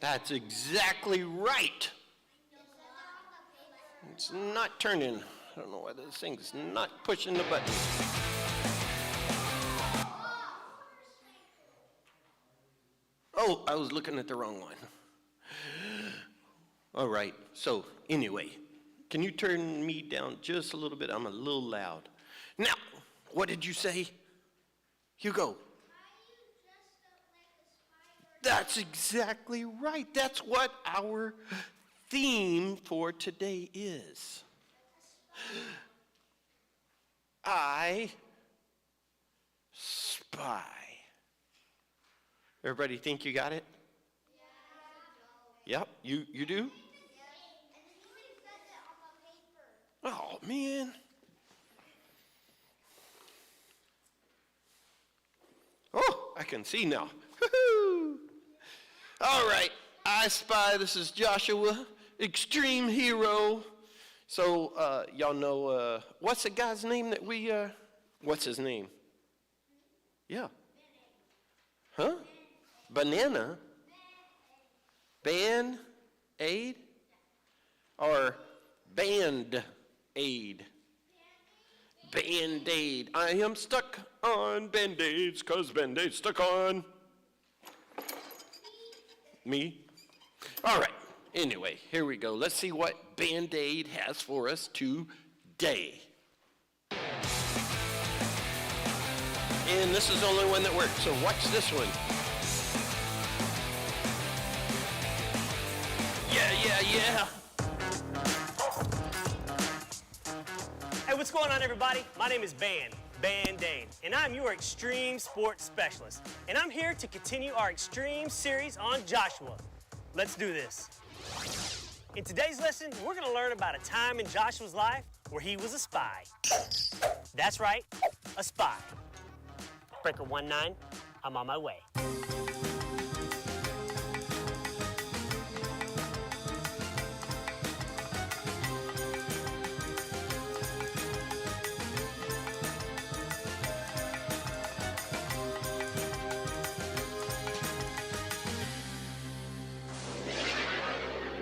That's exactly right. It's not turning. I don't know why this thing's not pushing the button. Oh, I was looking at the wrong one. All right, so anyway, can you turn me down just a little bit? I'm a little loud. Now, what did you say? Hugo. That's exactly right. That's what our theme for today is. I spy. Everybody think you got it? Yep, you do? Oh, man. Oh, I can see now. Woo-hoo. All right, I Spy. This is Joshua, extreme hero. So, y'all know, what's the guy's name that we, what's his name? Yeah. Huh? Banana? Band-aid? Or Band-aid? Band-aid. I am stuck on Band-aids because Band-aids stuck on me. All right. Anyway, here we go. Let's see what Band-aid has for us today. And this is the only one that works, so watch this one. Yeah. Hey, what's going on, everybody? My name is Band-Aid, and I'm your extreme sports specialist. And I'm here to continue our extreme series on Joshua. Let's do this. In today's lesson, we're going to learn about a time in Joshua's life where he was a spy. That's right, a spy. Breaker 19, I'm on my way.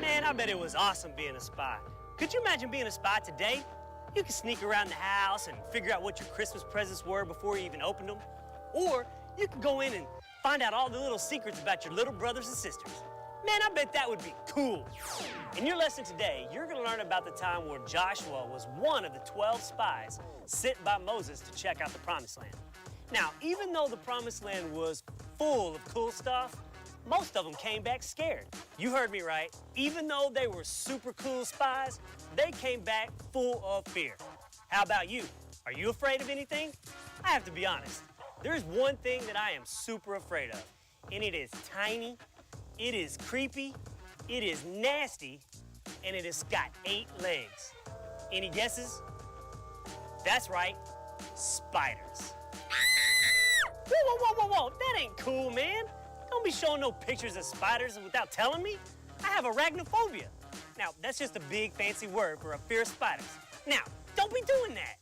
Man, I bet it was awesome being a spy. Could you imagine being a spy today? You could sneak around the house and figure out what your Christmas presents were before you even opened them. Or you could go in and find out all the little secrets about your little brothers and sisters. Man, I bet that would be cool. In your lesson today, you're going to learn about the time where Joshua was one of the 12 spies sent by Moses to check out the Promised Land. Now, even though the Promised Land was full of cool stuff, most of them came back scared. You heard me right. Even though they were super cool spies, they came back full of fear. How about you? Are you afraid of anything? I have to be honest. There's one thing that I am super afraid of, and it is tiny, it is creepy, it is nasty, and it has got 8 legs. Any guesses? That's right, spiders. Whoa, that ain't cool, man. Don't be showing no pictures of spiders without telling me. I have arachnophobia. Now, that's just a big fancy word for a fear of spiders. Now, don't be doing that.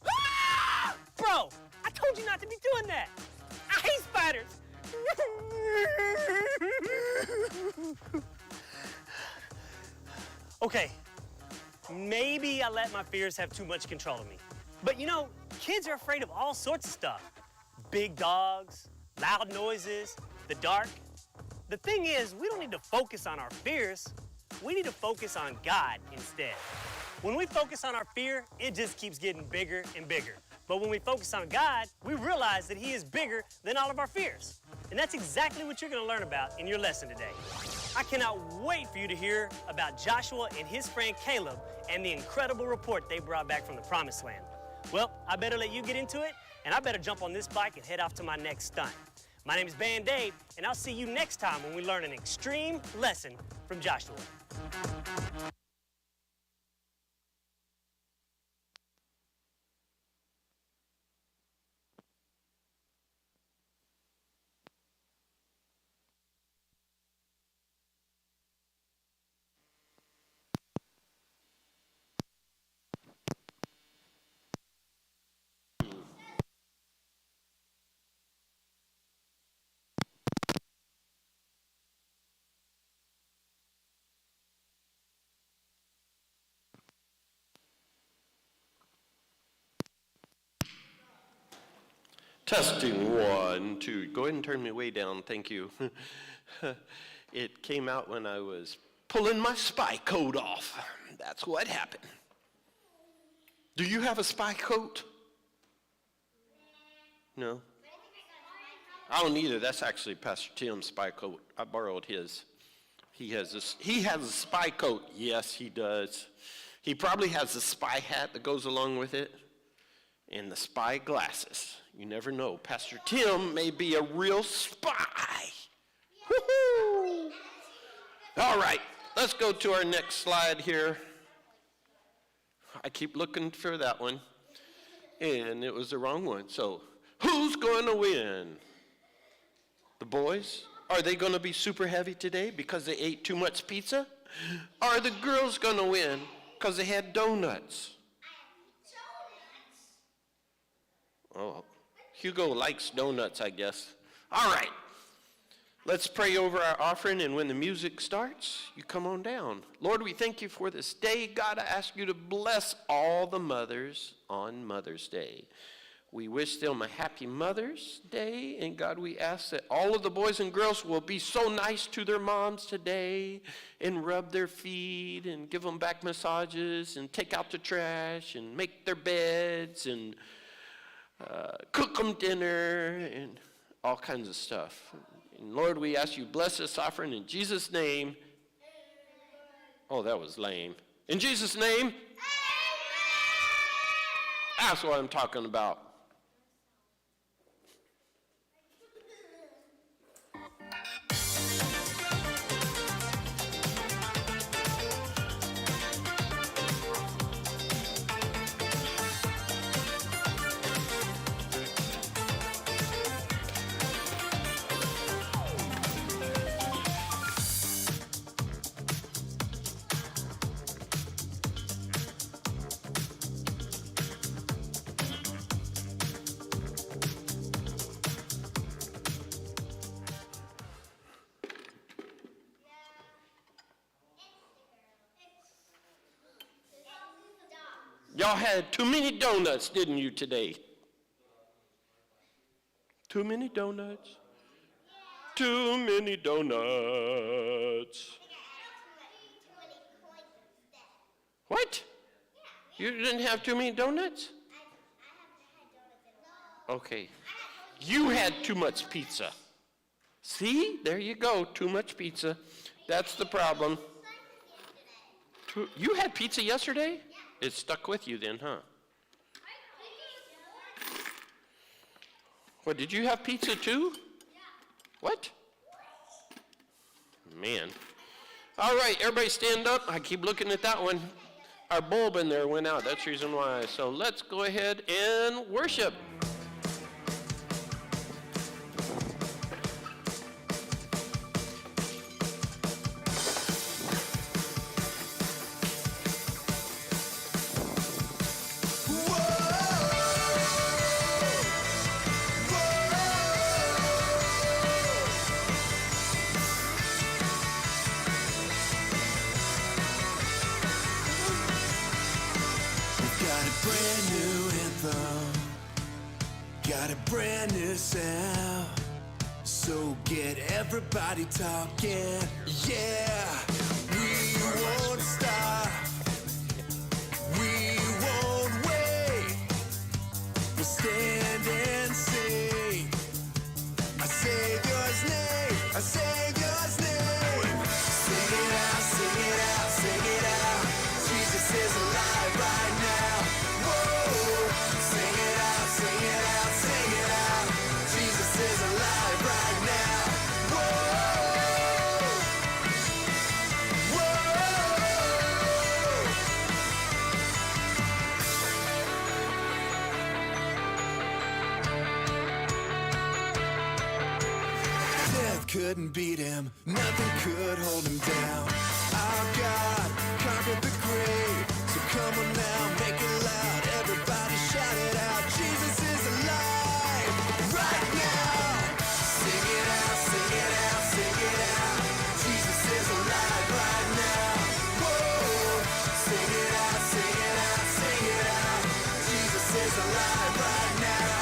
Bro, I told you not to be doing that. I hate spiders. Okay, maybe I let my fears have too much control of me. But you know, kids are afraid of all sorts of stuff. Big dogs, loud noises, the dark. The thing is, we don't need to focus on our fears. We need to focus on God instead. When we focus on our fear, it just keeps getting bigger and bigger. But when we focus on God, we realize that He is bigger than all of our fears. And that's exactly what you're going to learn about in your lesson today. I cannot wait for you to hear about Joshua and his friend Caleb and the incredible report they brought back from the Promised Land. Well, I better let you get into it, and I better jump on this bike and head off to my next stunt. My name is Band-Aid, and I'll see you next time when we learn an extreme lesson from Joshua. Testing 1, 2. Go ahead and turn me way down. Thank you. It came out when I was pulling my spy coat off. That's what happened. Do you have a spy coat? No? I don't either. That's actually Pastor Tim's spy coat. I borrowed his. He has a spy coat. Yes, he does. He probably has a spy hat that goes along with it and the spy glasses. You never know. Pastor Tim may be a real spy. Woo-hoo! All right, let's go to our next slide here. I keep looking for that one, and it was the wrong one. So, who's going to win? The boys? Are they going to be super heavy today because they ate too much pizza? Are the girls going to win because they had donuts? Oh, Hugo likes donuts, I guess. All right. Let's pray over our offering, and when the music starts, you come on down. Lord, we thank you for this day. God, I ask you to bless all the mothers on Mother's Day. We wish them a happy Mother's Day, and God, we ask that all of the boys and girls will be so nice to their moms today and rub their feet and give them back massages and take out the trash and make their beds and cook them dinner and all kinds of stuff. And Lord, we ask you bless this offering in Jesus' name. Oh, that was lame. In Jesus' name. Amen. That's what I'm talking about. Y'all had too many donuts, didn't you, today? Too many donuts? Too many donuts. What? You didn't have too many donuts? Okay. You had too much pizza. See? There you go. Too much pizza. That's the problem. You had pizza yesterday? It stuck with you then, huh? What, did you have pizza too? What? Man. All right, everybody stand up. I keep looking at that one. Our bulb in there went out. That's the reason why. So let's go ahead and worship. Brand new sound, so get everybody talking, yeah. We won't stop, we won't wait. We'll stand and sing our Savior's name, our Savior's name. Sing it out, sing it out, sing it out. Jesus is alive right now. Whoa, sing it out, sing it out. Jesus is alive right now. Whoa, whoa. Death couldn't beat him, nothing could hold him down. Our God conquered the grave, so come on now, make it loud. Everybody shout it out. Jesus is alive right now. Sing it out, sing it out, sing it out. Jesus is alive right now. Whoa, sing it out, sing it out, sing it out. Jesus is alive right now.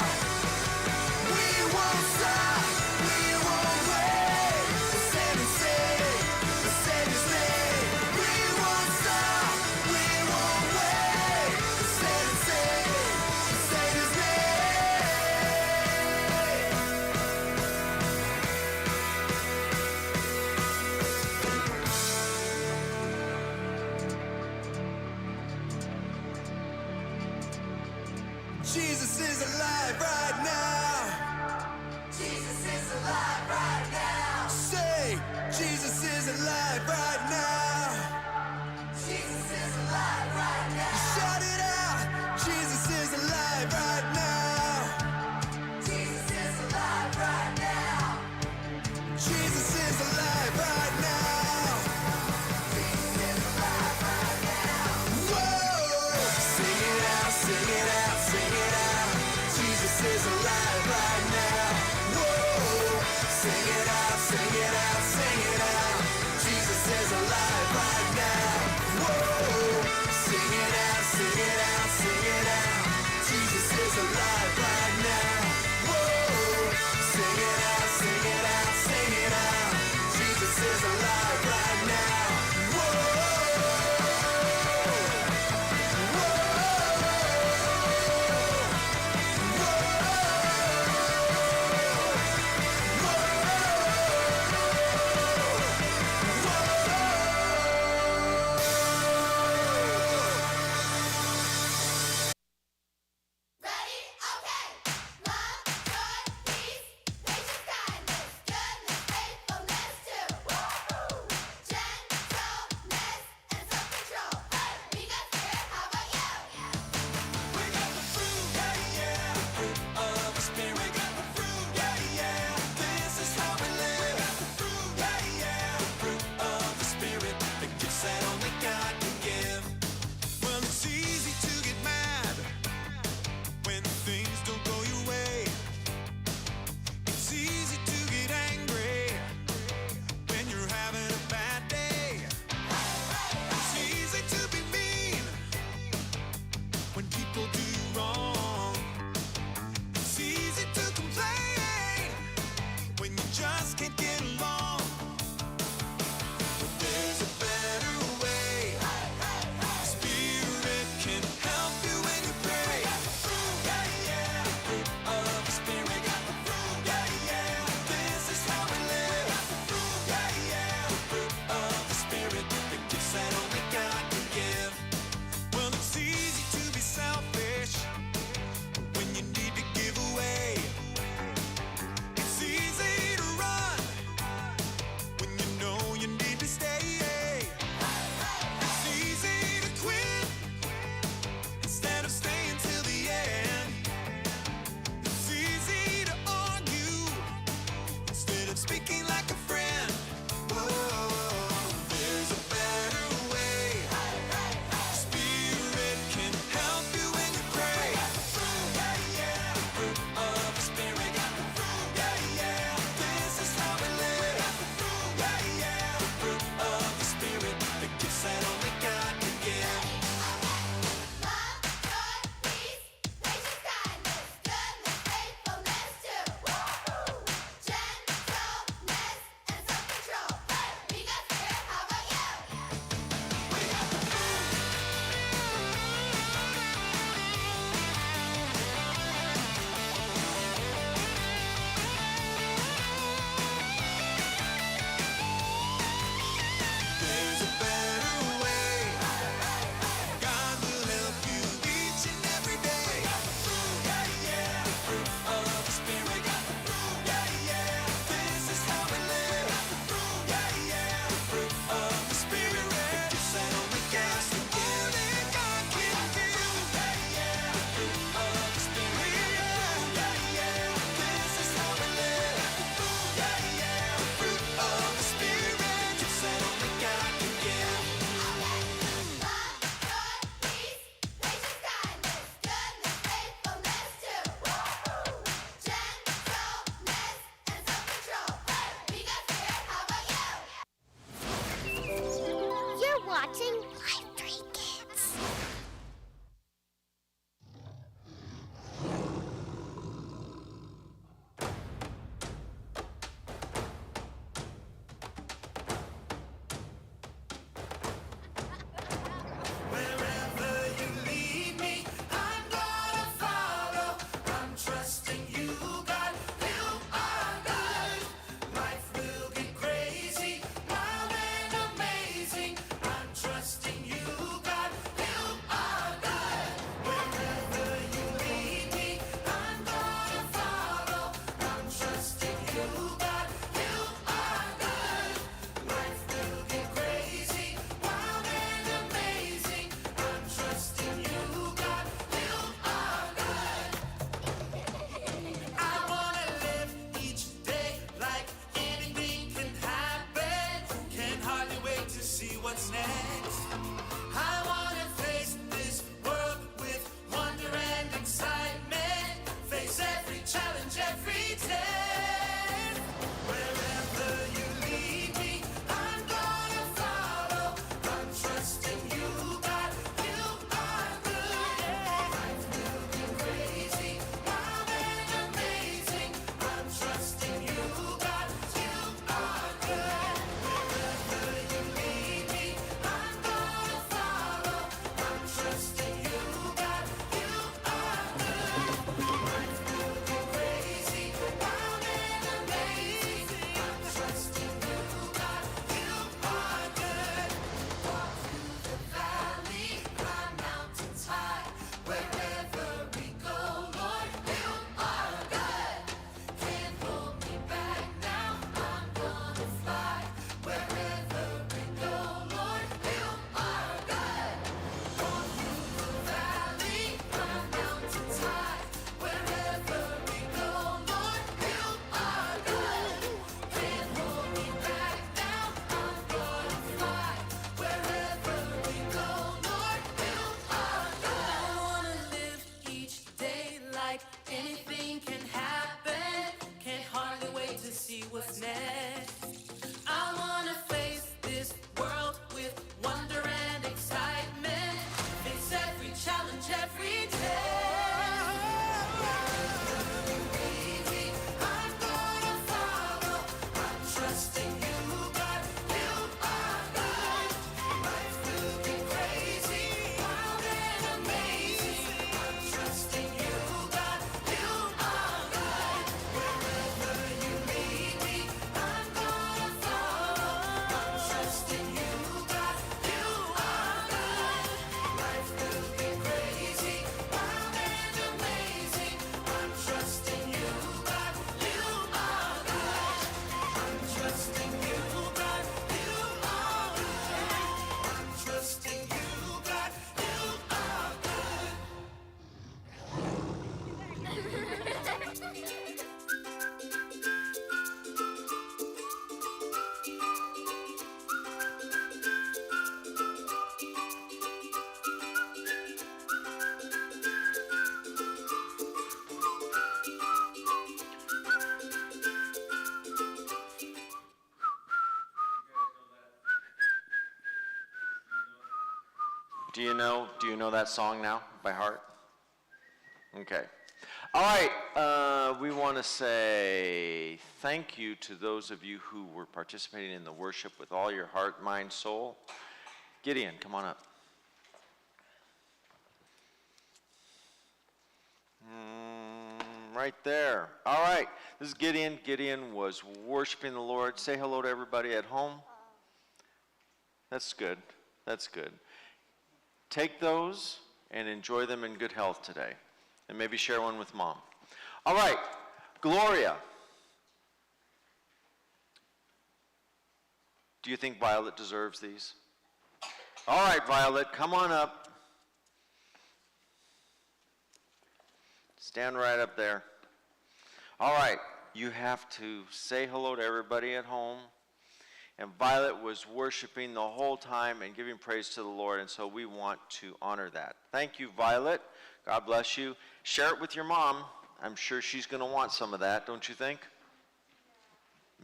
is alive right now. Jesus is alive right now. Say, Jesus is alive right now. Jesus is alive right now. Shout it out. Jesus is alive right now. Jesus is alive right now. Jesus is alive right now. Jesus is alive right now. Whoa! Sing it out, sing it out, sing it out. Jesus is alive to see what's next. I wanna face this world with wonder and excitement. Face every challenge every day. Wherever you lead me, I'm gonna follow. I'm trusting you, God. You are good. Life will be crazy, wild and amazing. I'm trusting you, God. You are good. Wherever you lead me, I'm gonna follow. I'm trusting you, God. You are good. Life will be crazy, wild and amazing. I'm trusting you, God. You are good. Walk through the valley, climb mountains high. Wherever we go, Lord, you are good. Can't hold me back now. I'm gonna fly. Wherever we go, Lord, you are good. Walk through the valley, climb mountains high. Wherever we go, Lord, you are good. Can't hold me back now. I'm gonna fly. Wherever we go, Lord, you are good. I wanna live each day like anything can happen. Can't hardly wait to see what's next. I wanna face this world with wonder and excitement. Face every challenge every day. Baby, I'm gonna follow. I'm trusting you, God. You are good. Life will be crazy, wild and amazing. I'm trusting you, God. You are good. Wherever you lead me, I'm gonna follow. I'm trusting you, God. You are good. Life will be crazy, wild and amazing. I'm trusting you, God. You are good. I'm trusting you, God. You are good. I'm trusting you, God. You are good. Do you know that song now by heart? Okay. All right, we want to say thank you to those of you who were participating in the worship with all your heart, mind, soul. Gideon, come on up. Right there. All right, this is Gideon. Gideon was worshiping the Lord. Say hello to everybody at home. That's good. That's good. Take those and enjoy them in good health today. And maybe share one with Mom. All right, Gloria. Do you think Violet deserves these? All right, Violet, come on up. Stand right up there. All right, you have to say hello to everybody at home. And Violet was worshiping the whole time and giving praise to the Lord, and so we want to honor that. Thank you, Violet. God bless you. Share it with your mom. I'm sure she's going to want some of that, don't you think?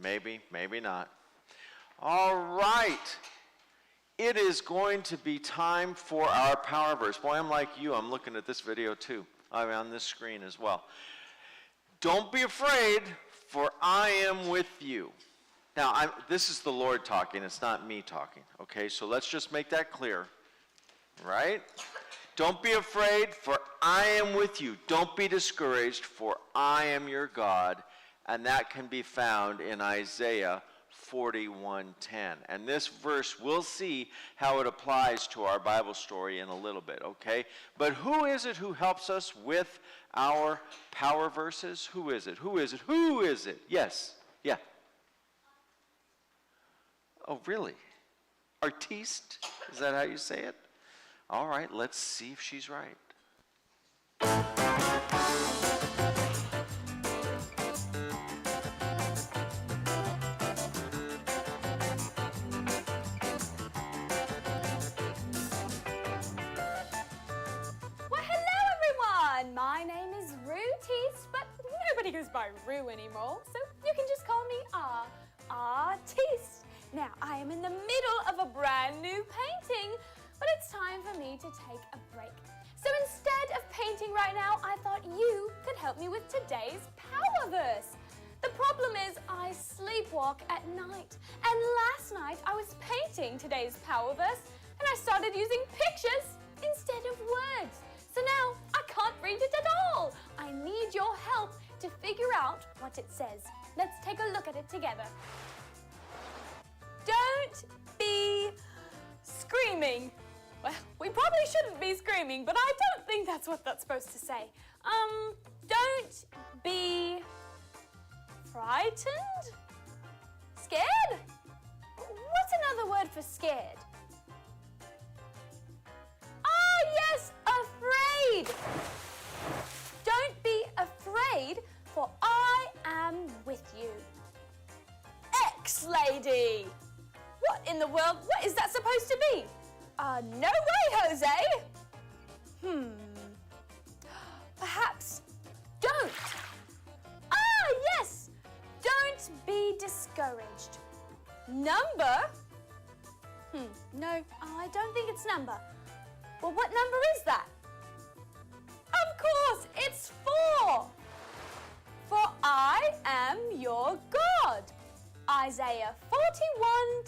Maybe, maybe not. All right. It is going to be time for our power verse. Boy, I'm like you. I'm looking at this video too. I'm on this screen as well. Don't be afraid, for I am with you. Now, this is the Lord talking. It's not me talking. Okay, so let's just make that clear. Right? Don't be afraid, for I am with you. Don't be discouraged, for I am your God. And that can be found in Isaiah 41:10. And this verse, we'll see how it applies to our Bible story in a little bit, okay? But who is it who helps us with our power verses? Who is it? Who is it? Who is it? Yes. Yeah. Oh, really? Artiste? Is that how you say it? All right, let's see if she's right. by Rue anymore, so you can just call me Artiste. Now, I am in the middle of a brand new painting, but it's time for me to take a break. So instead of painting right now, I thought you could help me with today's power verse. The problem is I sleepwalk at night, and last night I was painting today's power verse and I started using pictures instead of words. So now I can't read it at all. I need your help to figure out what it says. Let's take a look at it together. Don't be screaming. Well, we probably shouldn't be screaming, but I don't think that's what that's supposed to say. Don't be frightened? Scared? What's another word for scared? Oh, yes, afraid. Don't be afraid, for I am with you. X-Lady. What in the world? What is that supposed to be? No way, Jose. Perhaps don't. Ah, yes. Don't be discouraged. Number? No, I don't think it's number. Well, what number is that? Of course, it's 4. For I am your God. Isaiah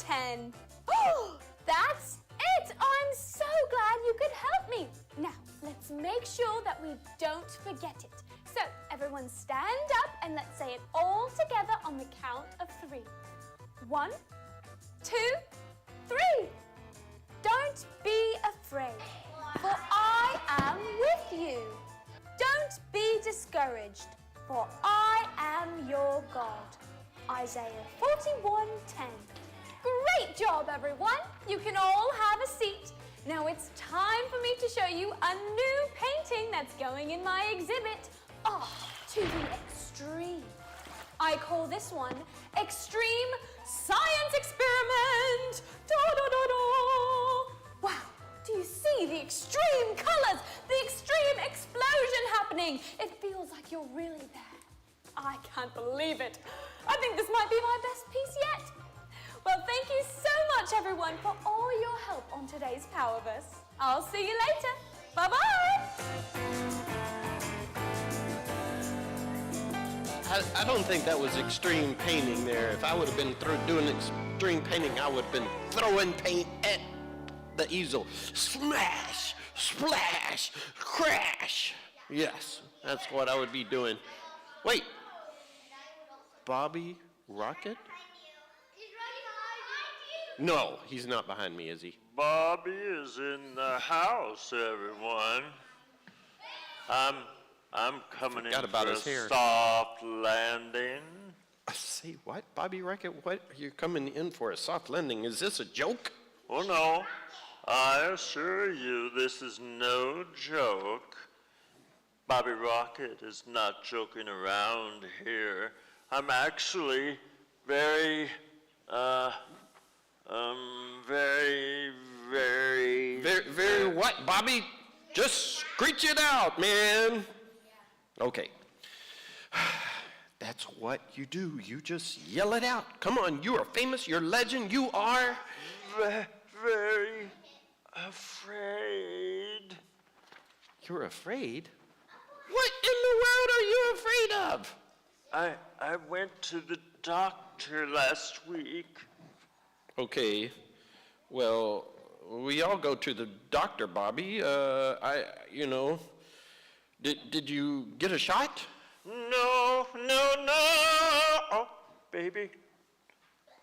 41:10. Oh, that's it. I'm so glad you could help me. Now, let's make sure that we don't forget it. So, everyone stand up and let's say it all together on the count of 3. 1, 2, 3. Don't be afraid, for I am with you. Don't be discouraged, for I am your God. Isaiah 41:10. Great job, everyone. You can all have a seat. Now it's time for me to show you a new painting that's going in my exhibit. To the extreme. I call this one Extreme Science Experiment. Wow, do you see the extreme colors, the extreme explosion happening? It feels like you're really there. I can't believe it. I think this might be my best piece yet. Well, thank you so much, everyone, for all your help on today's Power Verse. I'll see you later. Bye-bye. I don't think that was extreme painting there. If I would have been doing extreme painting, I would have been throwing paint at the easel. Smash, splash, crash. Yes, that's what I would be doing. Wait, Bobby Rocket? No, he's not behind me, is he? Bobby is in the house, everyone. I'm coming in Forgot about for his a hair. soft landing. Say what? Bobby Rocket, what? You're coming in for a soft landing. Is this a joke? Oh no, I assure you this is no joke. Bobby Rocket is not joking around here. I'm actually very Very what, Bobby? Just screech it out, man. Okay. That's what you do. You just yell it out. Come on, you are famous. You're legend. You are very afraid. You're afraid? What in the world are you afraid of? I went to the doctor last week. Okay. Well, we all go to the doctor, Bobby. Did you get a shot? No. Oh, baby.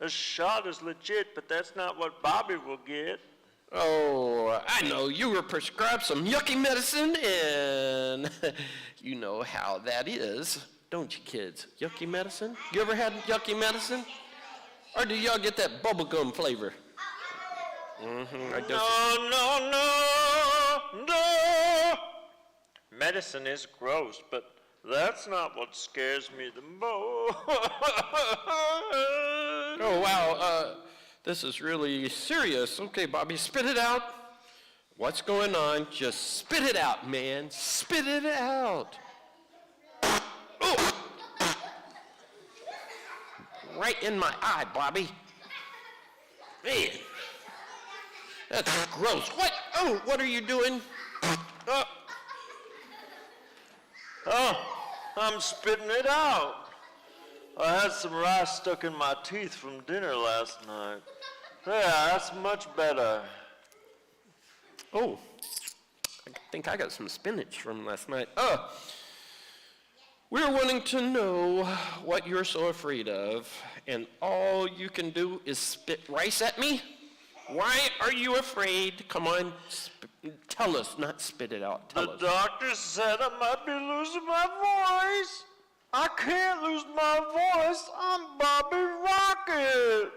A shot is legit, but that's not what Bobby will get. Oh, I know. You were prescribed some yucky medicine, and you know how that is, don't you, kids? Yucky medicine? You ever had yucky medicine? Or do y'all get that bubblegum flavor? I guess. No. Medicine is gross, but that's not what scares me the most. Oh, wow. This is really serious. Okay, Bobby, spit it out. What's going on? Just spit it out, man. Spit it out. Oh! right in my eye, Bobby. Man, that's gross. What? Oh, what are you doing? I'm spitting it out. I had some rice stuck in my teeth from dinner last night. Yeah, that's much better. Oh, I think I got some spinach from last night. We're wanting to know what you're so afraid of, and all you can do is spit rice at me? Why are you afraid? Come on, tell us, not spit it out. Tell us. The doctor said I might be losing my voice. I can't lose my voice. I'm Bobby Rocket.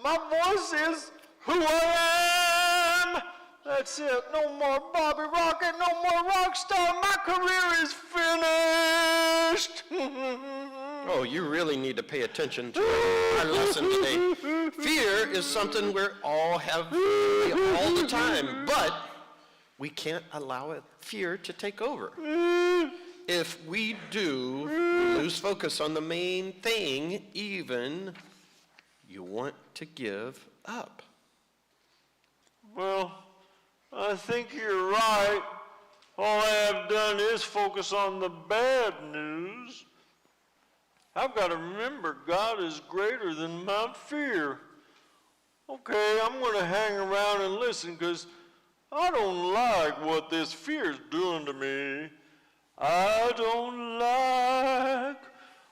My voice is who I am. That's it. No more Bobby Rocket. No more rock star. My career is finished. Oh, you really need to pay attention to our lesson today. Fear is something we all have all the time, but we can't allow fear to take over. If we do, we lose focus on the main thing, even you want to give up. Well, I think you're right. All I have done is focus on the bad news. I've got to remember God is greater than my fear. Okay, I'm going to hang around and listen because I don't like what this fear is doing to me. I don't like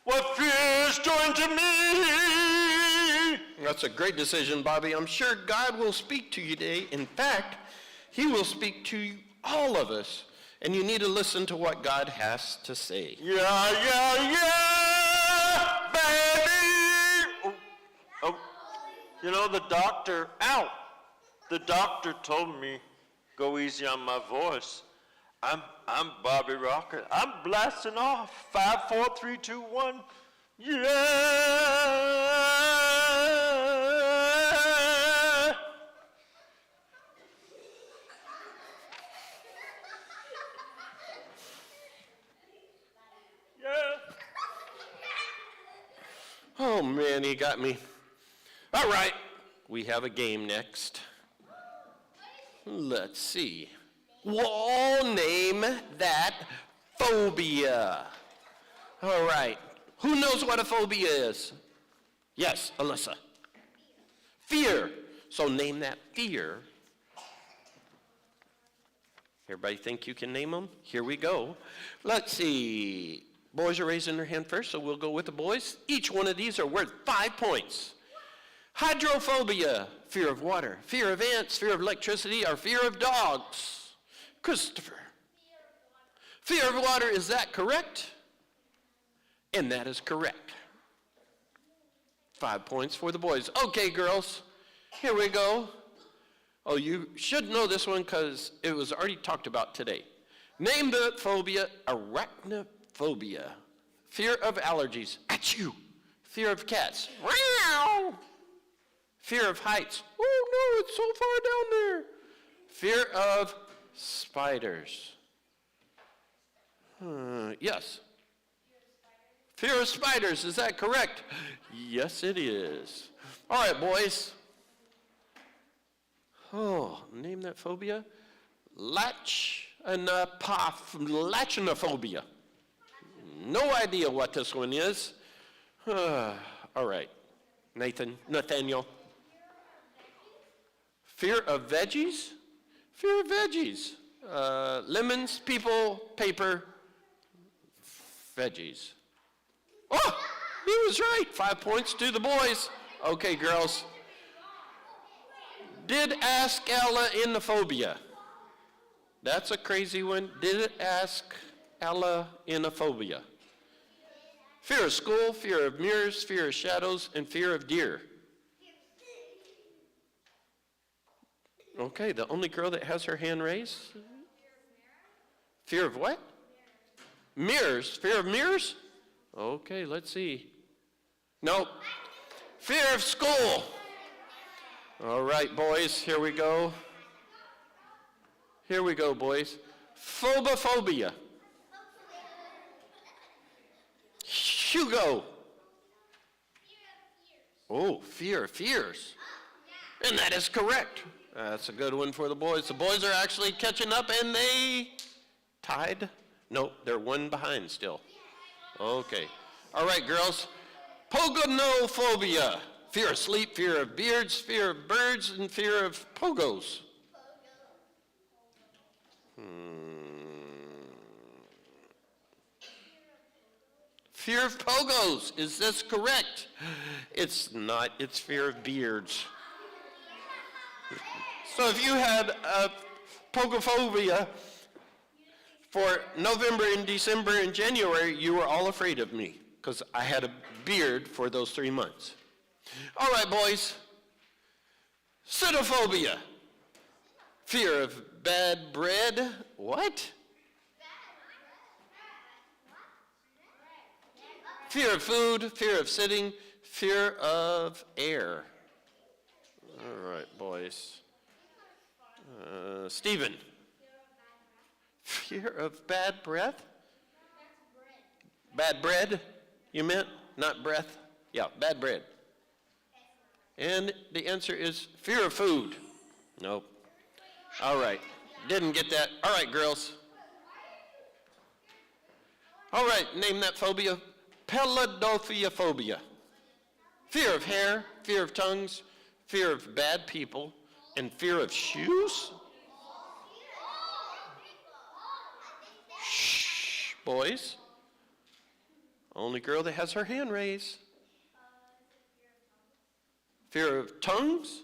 what fear is doing to me. That's a great decision, Bobby. I'm sure God will speak to you today. In fact, he will speak to all of us, and you need to listen to what God has to say. Yeah, baby. Oh, you know, the doctor told me, go easy on my voice. I'm Bobby Rocket. I'm blasting off. 5, 4, 3, 2, 1. Yeah. Oh, man, he got me. All right, we have a game next. Let's see. We'll all name that phobia. All right. Who knows what a phobia is? Yes, Alyssa. Fear. So name that fear. Everybody think you can name them? Here we go. Let's see. Boys are raising their hand first, so we'll go with the boys. Each one of these are worth 5 points. Hydrophobia, fear of water. Fear of ants, fear of electricity, or fear of dogs. Christopher. Fear of water, is that correct? And that is correct. 5 points for the boys. Okay, girls, here we go. Oh, you should know this one because it was already talked about today. Name the phobia, arachnophobia. Fear of allergies. Achoo. Fear of cats. Meow. Fear of heights. Oh no, it's so far down there. Fear of spiders. Yes. Fear of spiders, is that correct? Yes, it is. All right, boys. Oh, name that phobia? Lachnophobia. No idea what this one is. All right, Nathaniel. Fear of veggies? Fear of veggies. Lemons, people, paper, veggies. Oh, he was right. 5 points to the boys. Okay, girls. Did ask Ella in the phobia. That's a crazy one. Did it ask Ella in a phobia? Fear of school, fear of mirrors, fear of shadows, and fear of deer. Okay, the only girl that has her hand raised. Fear of what? Mirrors. Fear of mirrors? Okay, let's see. Nope. Fear of school. All right, boys, here we go. Here we go, boys. Phobophobia. Hugo. Oh, fear of fears. And that is correct. That's a good one for the boys. The boys are actually catching up, and they tied. No, they're one behind still. Okay. All right, girls. Pogonophobia. Fear of sleep, fear of beards, fear of birds, and fear of pogos. Fear of pogos. Is this correct? It's not. It's fear of beards. So if you had a pogophobia for November and December and January, you were all afraid of me because I had a beard for those 3 months. All right, boys. Cytophobia. Fear of bad bread. What? Fear of food, fear of sitting, fear of air. All right, boys. Stephen. Fear of bad breath? Bad bread, you meant? Not breath? Yeah, bad bread. And the answer is fear of food. Nope. All right, didn't get that. All right, girls. All right, name that phobia. Peladophiaphobia. Fear of hair, fear of tongues, fear of bad people, and fear of shoes? Shh, boys. Only girl that has her hand raised. Fear of tongues?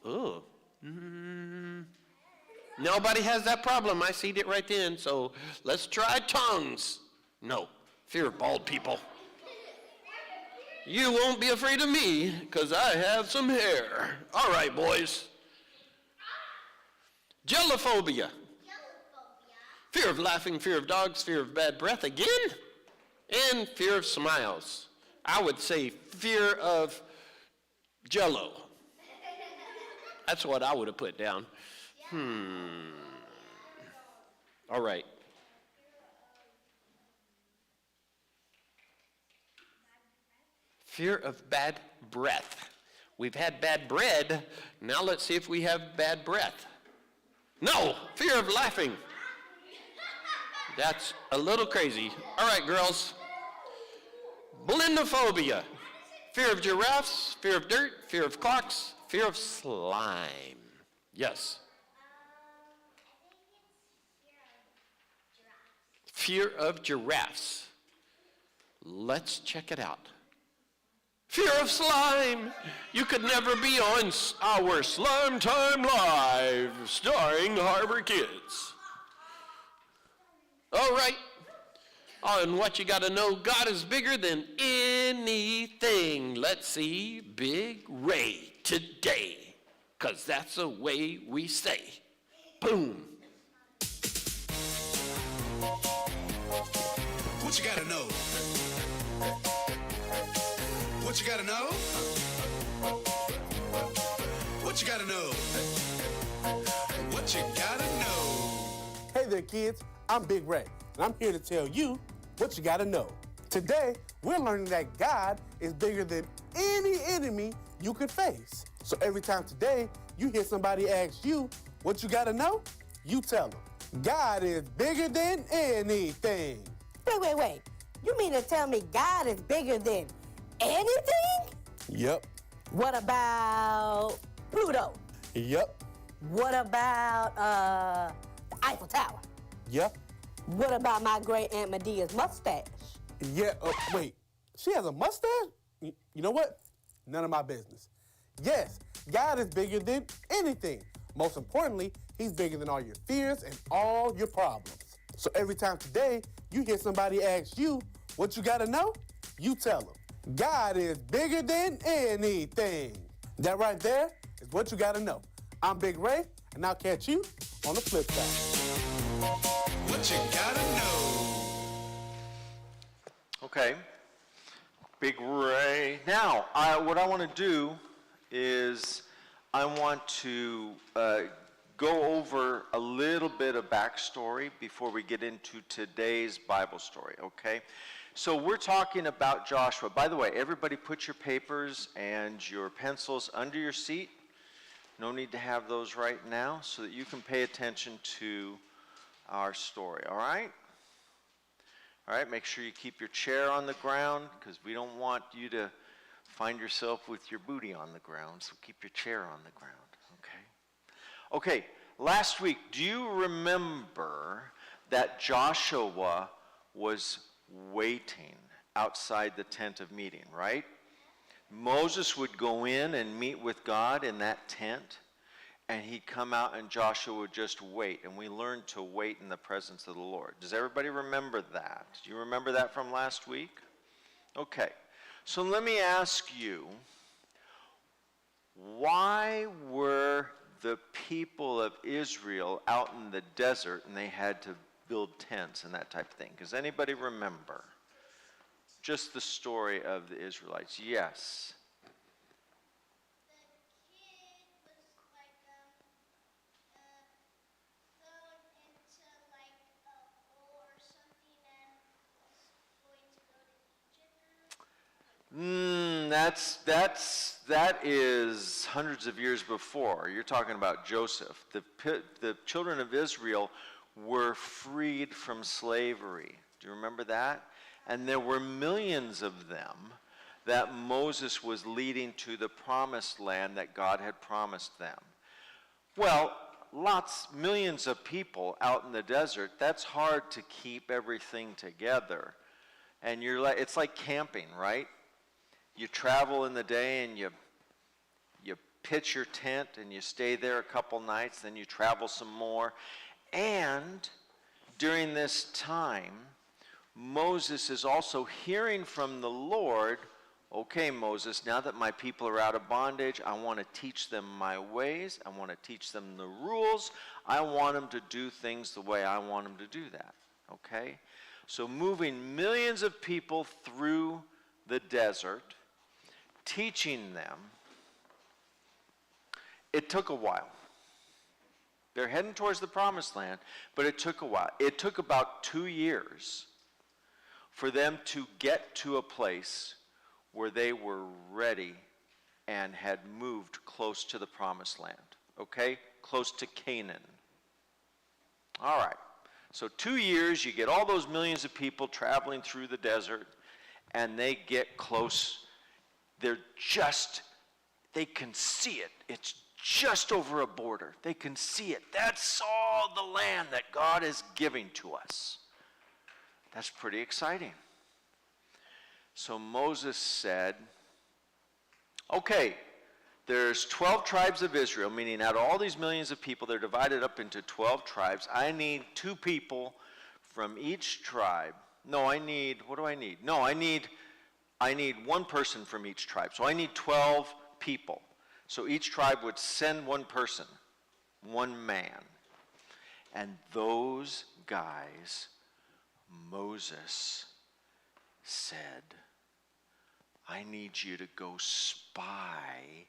Oh. Nobody has that problem. I seen it right then. So let's try tongues. No. Fear of bald people. You won't be afraid of me because I have some hair. All right, boys. Jellophobia. Fear of laughing, fear of dogs, fear of bad breath again, and fear of smiles. I would say fear of Jello. That's what I would have put down. All right. Fear of bad breath. We've had bad bread. Now let's see if we have bad breath. No, fear of laughing. That's a little crazy. All right, girls. Blendophobia. Fear of giraffes, fear of dirt, fear of clocks, fear of slime. Yes. Fear of giraffes. Let's check it out. Fear of slime. You could never be on our Slime Time Live, starring Harbor Kids. All right. On what you got to know, God is bigger than anything. Let's see Big Ray today, because that's the way we say. Boom. What you gotta know? What you gotta know? What you gotta know? What you gotta know? Hey there, kids. I'm Big Ray, and I'm here to tell you what you gotta know. Today, we're learning that God is bigger than any enemy you could face. So every time today you hear somebody ask you what you gotta know, you tell them, God is bigger than anything. Wait. You mean to tell me God is bigger than anything? Yep. What about Pluto? Yep. What about Eiffel Tower? Yep. What about my great Aunt Medea's mustache? Yeah. Wait. She has a mustache? You know what? None of my business. Yes, God is bigger than anything. Most importantly, He's bigger than all your fears and all your problems. So every time today you hear somebody ask you what you gotta know, you tell them, God is bigger than anything. That right there is what you gotta know. I'm Big Ray, and I'll catch you on the flip side. What you gotta know? Okay. Big Ray. Now, what I want to do is I want to go over a little bit of backstory before we get into today's Bible story, okay? So we're talking about Joshua. By the way, everybody put your papers and your pencils under your seat. No need to have those right now so that you can pay attention to our story, all right? All right, make sure you keep your chair on the ground because we don't want you to find yourself with your booty on the ground, so keep your chair on the ground, okay? Okay, last week, do you remember that Joshua was waiting outside the tent of meeting, right? Moses would go in and meet with God in that tent, and he'd come out and Joshua would just wait, and we learned to wait in the presence of the Lord. Does everybody remember that? Do you remember that from last week? Okay, so let me ask you, why were the people of Israel out in the desert and they had to build tents and that type of thing? Does anybody remember? Just the story of the Israelites. Yes. That is hundreds of years before. You're talking about Joseph. The children of Israel were freed from slavery. Do you remember that? And there were millions of them that Moses was leading to the promised land that God had promised them. Well, millions of people out in the desert, that's hard to keep everything together. And it's like camping, right? You travel in the day and you pitch your tent and you stay there a couple nights, then you travel some more. And during this time, Moses is also hearing from the Lord, okay, Moses, now that my people are out of bondage, I want to teach them my ways. I want to teach them the rules. I want them to do things the way I want them to do that, okay? So moving millions of people through the desert, teaching them, it took a while. They're heading towards the promised land, but it took a while. It took about 2 years for them to get to a place where they were ready and had moved close to the promised land, okay? Close to Canaan. All right, so 2 years, you get all those millions of people traveling through the desert, and they get close. They can see it. It's just over a border. They can see it. That's all the land that God is giving to us. That's pretty exciting. So Moses said, okay, there's 12 tribes of Israel, meaning out of all these millions of people, they're divided up into 12 tribes. I need 2 people from each tribe. What do I need? No, I need 1 person from each tribe. So I need 12 people. So each tribe would send 1 person, 1 man. And those guys, Moses said, I need you to go spy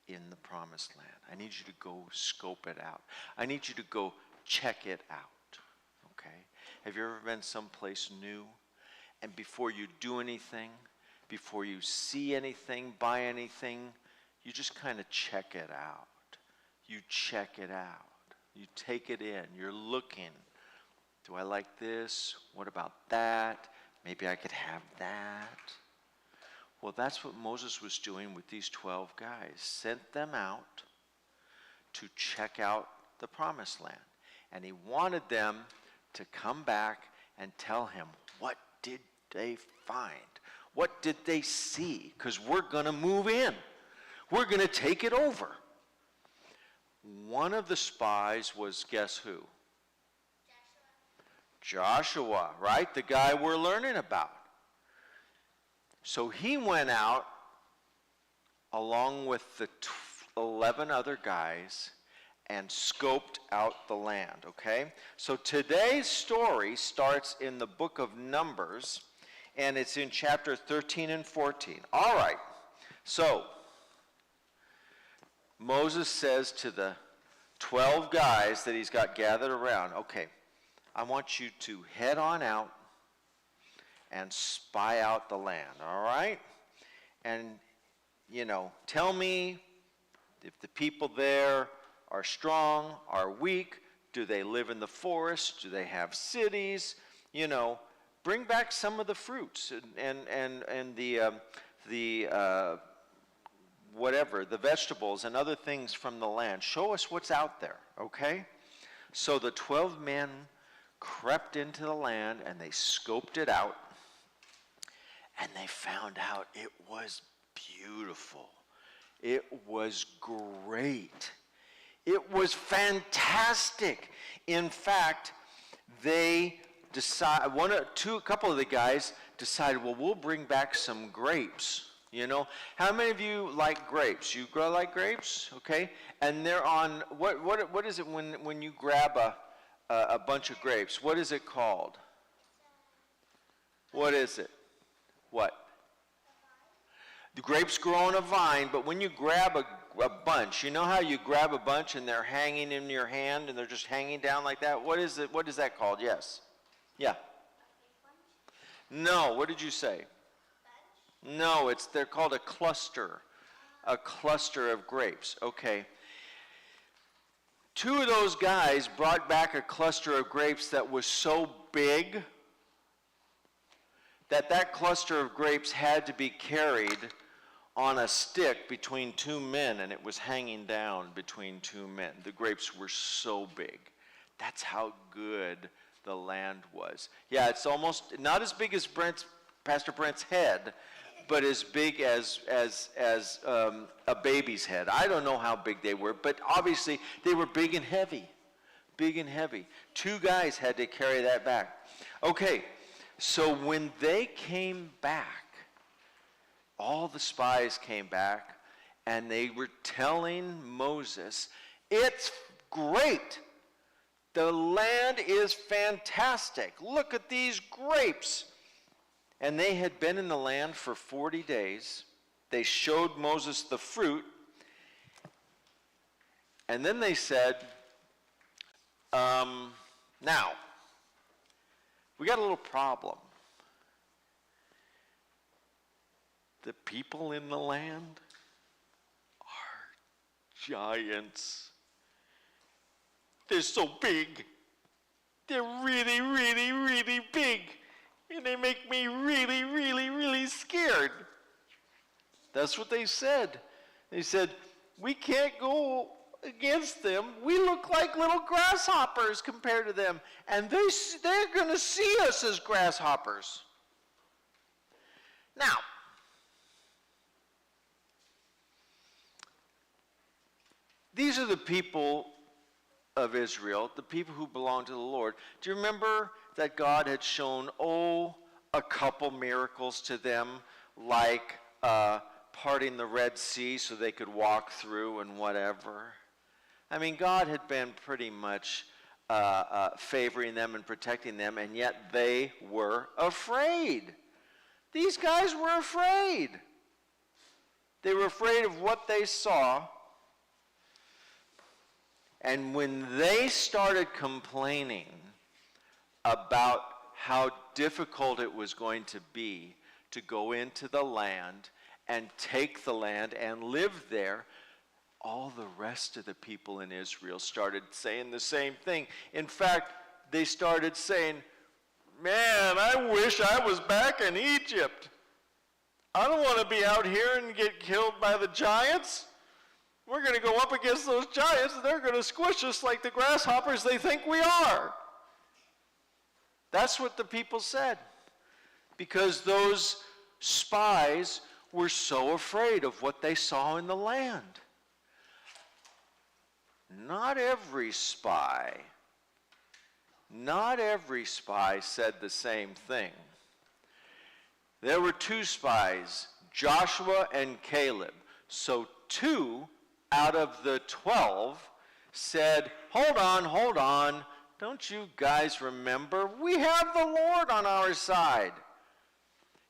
in the promised land. I need you to go scope it out. I need you to go check it out, okay? Have you ever been someplace new, and before you do anything, before you see anything, buy anything, you just kind of check it out. You check it out. You take it in. You're looking. Do I like this? What about that? Maybe I could have that. Well, that's what Moses was doing with these 12 guys. Sent them out to check out the promised land. And he wanted them to come back and tell him, what did they find? What did they see? Because we're going to move in. We're going to take it over. One of the spies was, guess who? Joshua, right? The guy we're learning about. So he went out along with the 11 other guys and scoped out the land, okay? So today's story starts in the book of Numbers, and it's in chapter 13 and 14. All right, so Moses says to the 12 guys that he's got gathered around, okay, I want you to head on out and spy out the land, all right? And, tell me if the people there are strong, are weak, do they live in the forest, do they have cities, bring back some of the fruits and the whatever, the vegetables and other things from the land. Show us what's out there, okay? So the 12 men crept into the land and they scoped it out, and they found out it was beautiful. It was great. It was fantastic. In fact, they a couple of the guys decided, well, we'll bring back some grapes. How many of you like grapes? You like grapes? Okay. And they're on, what is it when you grab a bunch of grapes? What is it called? What is it? What? The grapes grow on a vine, but when you grab a bunch, you know how you grab a bunch and they're hanging in your hand and they're just hanging down like that? What is it? What is that called? Yes. Yeah. No, what did you say? No, they're called a cluster of grapes. Okay. 2 of those guys brought back a cluster of grapes that was so big that cluster of grapes had to be carried on a stick between 2 men, and it was hanging down between 2 men. The grapes were so big. That's how good the land was. Yeah, it's almost not as big as Pastor Brent's head, but as big as a baby's head. I don't know how big they were, but obviously they were big and heavy. Big and heavy. 2 guys had to carry that back. Okay, so when they came back, all the spies came back, and they were telling Moses, it's great. The land is fantastic. Look at these grapes. And they had been in the land for 40 days. They showed Moses the fruit. And then they said, now, we got a little problem. The people in the land are giants. They're so big. They're really, really, really big. And they make me really, really, really scared. That's what they said. They said, we can't go against them. We look like little grasshoppers compared to them. And they're going to see us as grasshoppers. Now, these are the people of Israel, the people who belong to the Lord. Do you remember that God had shown, a couple miracles to them, like parting the Red Sea so they could walk through and whatever? I mean, God had been pretty much favoring them and protecting them, and yet they were afraid. These guys were afraid. They were afraid of what they saw. And when they started complaining about how difficult it was going to be to go into the land and take the land and live there, all the rest of the people in Israel started saying the same thing. In fact, they started saying, man, I wish I was back in Egypt. I don't want to be out here and get killed by the giants. We're going to go up against those giants, and they're going to squish us like the grasshoppers they think we are. That's what the people said, because those spies were so afraid of what they saw in the land. Not every spy said the same thing. There were 2 spies, Joshua and Caleb. So 2 out of the 12 said, hold on, don't you guys remember? We have the Lord on our side.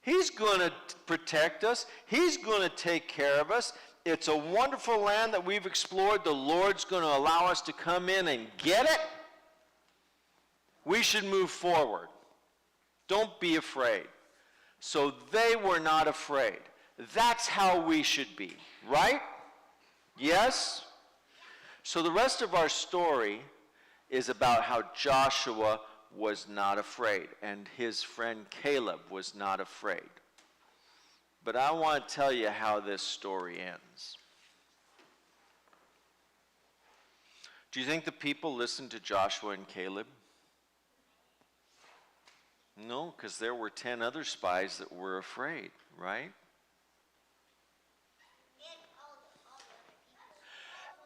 He's going to protect us. He's going to take care of us. It's a wonderful land that we've explored. The Lord's going to allow us to come in and get it. We should move forward. Don't be afraid. So they were not afraid. That's how we should be, right? Yes? So the rest of our story is about how Joshua was not afraid and his friend Caleb was not afraid. But I want to tell you how this story ends. Do you think the people listened to Joshua and Caleb? No, because there were 10 other spies that were afraid, right?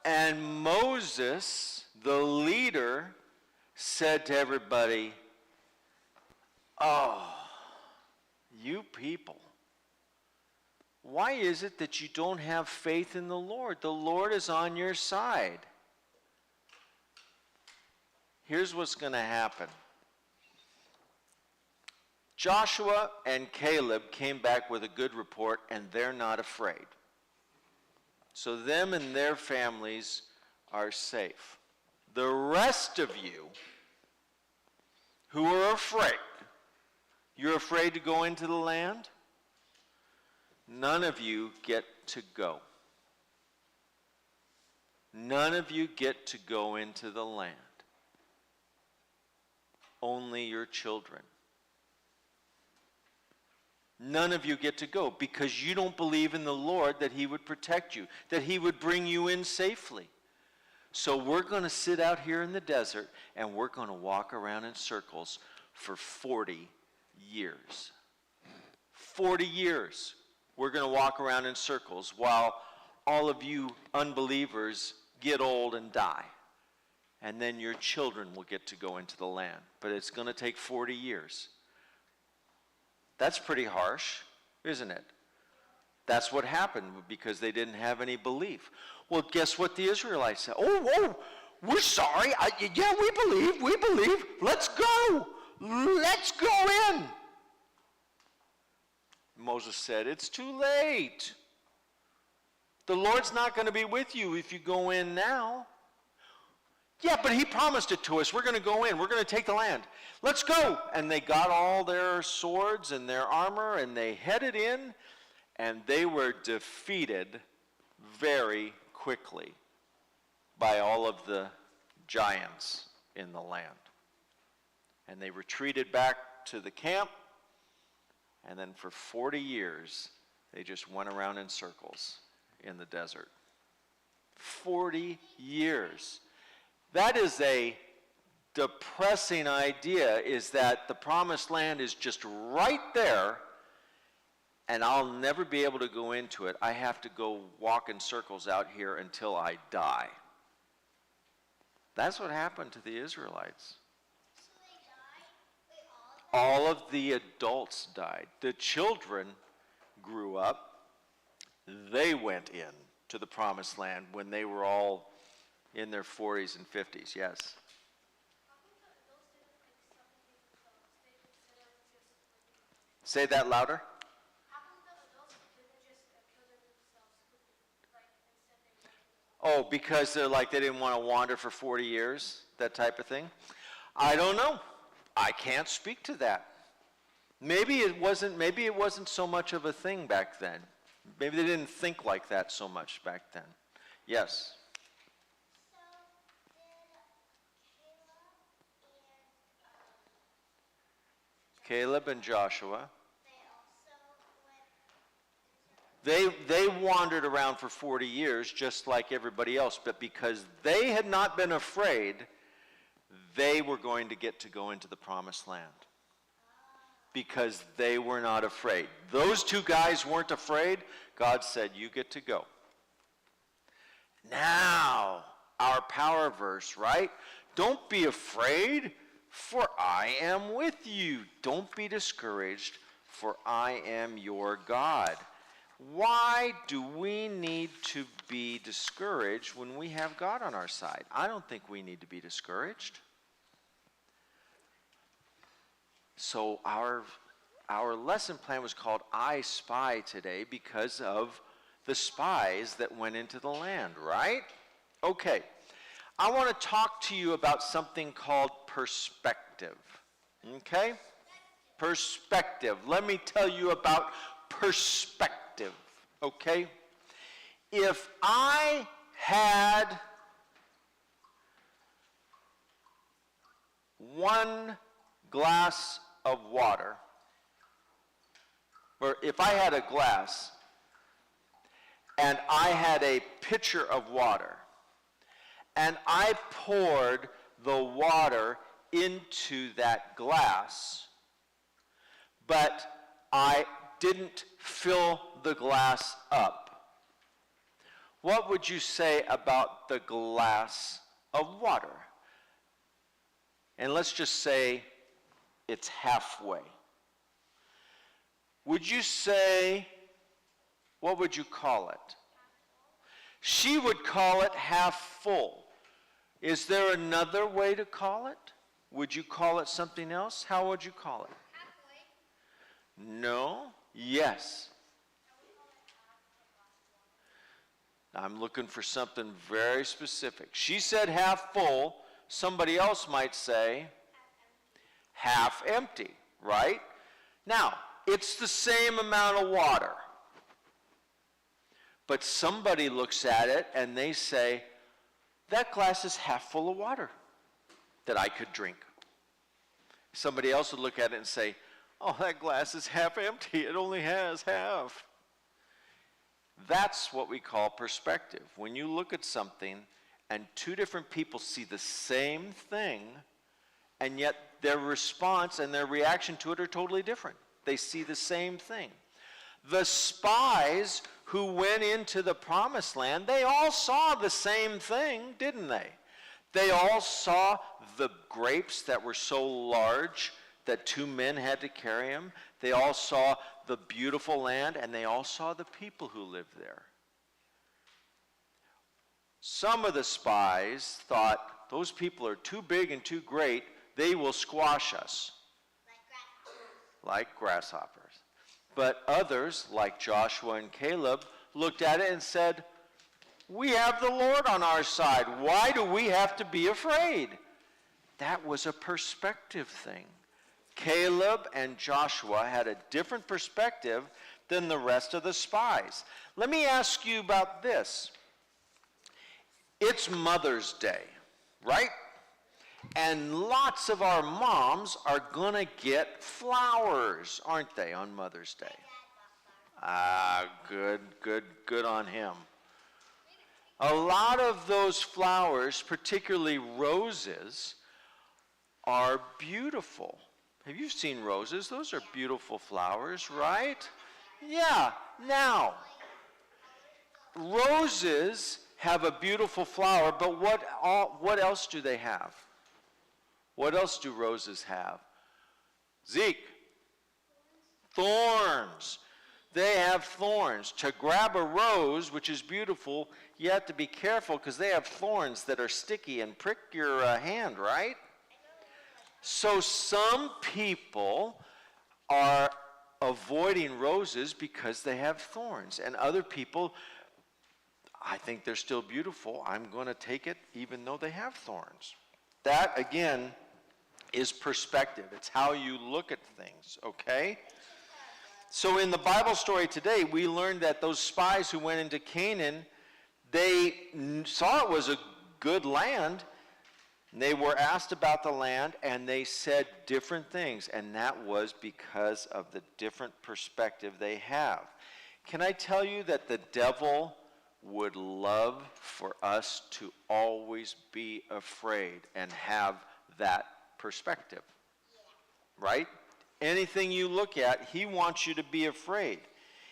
And Moses, the leader, said to everybody, "Oh, you people, why is it that you don't have faith in the Lord? The Lord is on your side." Here's what's going to happen. Joshua and Caleb came back with a good report, and they're not afraid. So them and their families are safe. The rest of you who are afraid, you're afraid to go into the land? None of you get to go. None of you get to go into the land. Only your children. None of you get to go because you don't believe in the Lord that he would protect you, that he would bring you in safely. So we're going to sit out here in the desert and we're going to walk around in circles for 40 years. 40 years we're going to walk around in circles while all of you unbelievers get old and die. And then your children will get to go into the land. But it's going to take 40 years. That's pretty harsh, isn't it? That's what happened because they didn't have any belief. Well, guess what the Israelites said? Oh, we're sorry. Yeah, we believe. Let's go. Let's go in. Moses said, it's too late. The Lord's not going to be with you if you go in now. Yeah, but he promised it to us. We're going to go in. We're going to take the land. Let's go. And they got all their swords and their armor, and they headed in, and they were defeated very quickly by all of the giants in the land. And they retreated back to the camp, and then for 40 years, they just went around in circles in the desert. 40 years. That is a depressing idea, is that the promised land is just right there and I'll never be able to go into it. I have to go walk in circles out here until I die. That's what happened to the Israelites. All of the adults died. The children grew up. They went in to the promised land when they were all in their 40s and 50s, yes. Say that louder. Oh, because they're like they didn't want to wander for 40 years, that type of thing? I don't know. I can't speak to that. Maybe it wasn't so much of a thing back then. Maybe they didn't think like that so much back then. Yes. Caleb and Joshua. They wandered around for 40 years just like everybody else, but because they had not been afraid, they were going to get to go into the promised land. Because they were not afraid. Those two guys weren't afraid. God said, you get to go. Now, our power verse, right? Don't be afraid, for I am with you. Don't be discouraged, for I am your God. Why do we need to be discouraged when we have God on our side? I don't think we need to be discouraged. So our lesson plan was called I Spy today because of the spies that went into the land, right? Okay. I want to talk to you about something called perspective. Okay? Perspective. Let me tell you about perspective, okay? If I had one glass of water, or if I had a glass and I had a pitcher of water, and I poured the water into that glass, but I didn't fill the glass up, what would you say about the glass of water? And let's just say it's halfway. Would you say, what would you call it? She would call it half full. Is there another way to call it? Would you call it something else? How would you call it? Halfway. No? Yes. I'm looking for something very specific. She said half full. Somebody else might say half empty, right? Now, it's the same amount of water. But somebody looks at it and they say, that glass is half full of water that I could drink. Somebody else would look at it and say, oh, that glass is half empty. It only has half. That's what we call perspective. When you look at something and two different people see the same thing, and yet their response and their reaction to it are totally different. They see the same thing. The spies who went into the promised land, they all saw the same thing, didn't they? They all saw the grapes that were so large that 2 men had to carry them. They all saw the beautiful land, and they all saw the people who lived there. Some of the spies thought, those people are too big and too great, they will squash us. Like grasshoppers. But others, like Joshua and Caleb, looked at it and said, we have the Lord on our side. Why do we have to be afraid? That was a perspective thing. Caleb and Joshua had a different perspective than the rest of the spies. Let me ask you about this. It's Mother's Day, right? And lots of our moms are going to get flowers, aren't they, on Mother's Day? Good on him. A lot of those flowers, particularly roses, are beautiful. Have you seen roses? Those are beautiful flowers, right? Yeah. Now, roses have a beautiful flower, but what else do they have? What else do roses have? Zeke? Thorns. They have thorns. To grab a rose, which is beautiful, you have to be careful because they have thorns that are sticky and prick your hand, right? So some people are avoiding roses because they have thorns. And other people, I think they're still beautiful. I'm going to take it even though they have thorns. That, again, is perspective. It's how you look at things, okay? So in the Bible story today, we learned that those spies who went into Canaan, they saw it was a good land. They were asked about the land, and they said different things, and that was because of the different perspective they have. Can I tell you that the devil would love for us to always be afraid and have that perspective? Right? Anything you look at, he wants you to be afraid.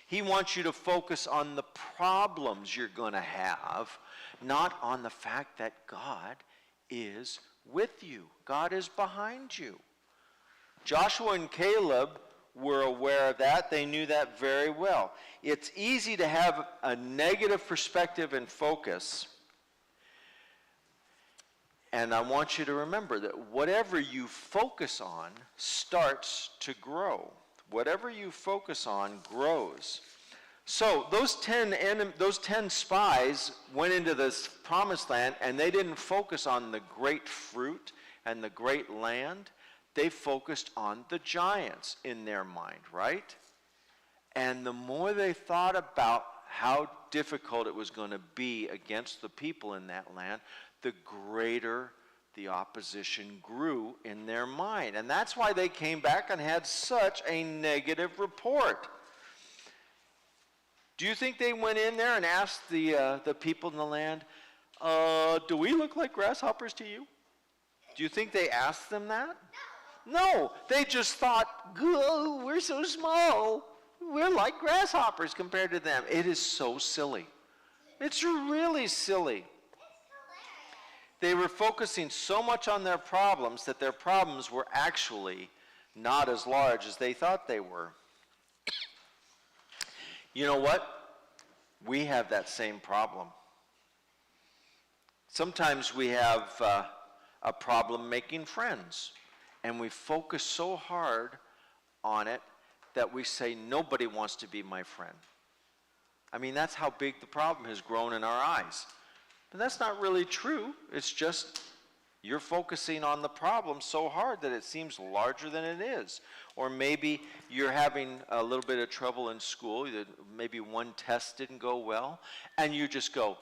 He wants you to focus on the problems you're going to have, not on the fact that God is with you. God is behind you. Joshua and Caleb were aware of that. They knew that very well. It's easy to have a negative perspective and focus. And I want you to remember that whatever you focus on starts to grow. Whatever you focus on grows. So those 10 spies went into this promised land, and they didn't focus on the great fruit and the great land. they focused on the giants in their mind, right? And the more they thought about how difficult it was going to be against the people in that land, the greater the opposition grew in their mind. And that's why they came back and had such a negative report. Do you think they went in there and asked the people in the land, do we look like grasshoppers to you? Do you think they asked them that? No, they just thought, oh, we're so small. We're like grasshoppers compared to them. It is so silly. It's really silly. They were focusing so much on their problems that their problems were actually not as large as they thought they were. You know what? We have that same problem. Sometimes we have a problem making friends, and we focus so hard on it that we say, nobody wants to be my friend. I mean, that's how big the problem has grown in our eyes. But that's not really true. It's just you're focusing on the problem so hard that it seems larger than it is. Or maybe you're having a little bit of trouble in school. Maybe one test didn't go well, and you just go,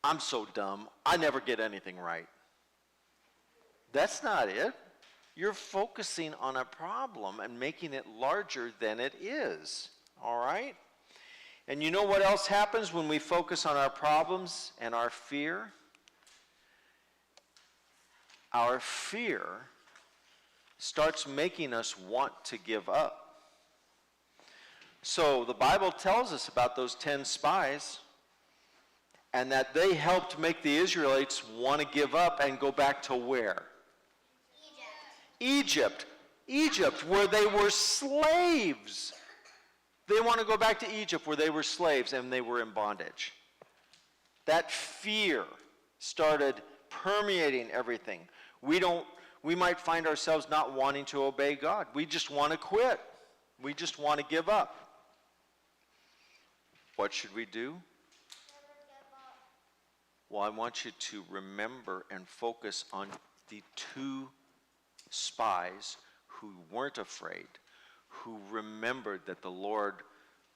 I'm so dumb. I never get anything right. That's not it. You're focusing on a problem and making it larger than it is. All right? And you know what else happens when we focus on our problems and our fear? Our fear starts making us want to give up. So the Bible tells us about those 10 spies, and that they helped make the Israelites want to give up and go back to where? Egypt. Egypt, where they were slaves. They want to go back to Egypt where they were slaves and they were in bondage. That fear started permeating everything. We might find ourselves not wanting to obey God. We just want to quit. We just want to give up. What should we do? Well, I want you to remember and focus on the 2 spies who weren't afraid, who remembered that the Lord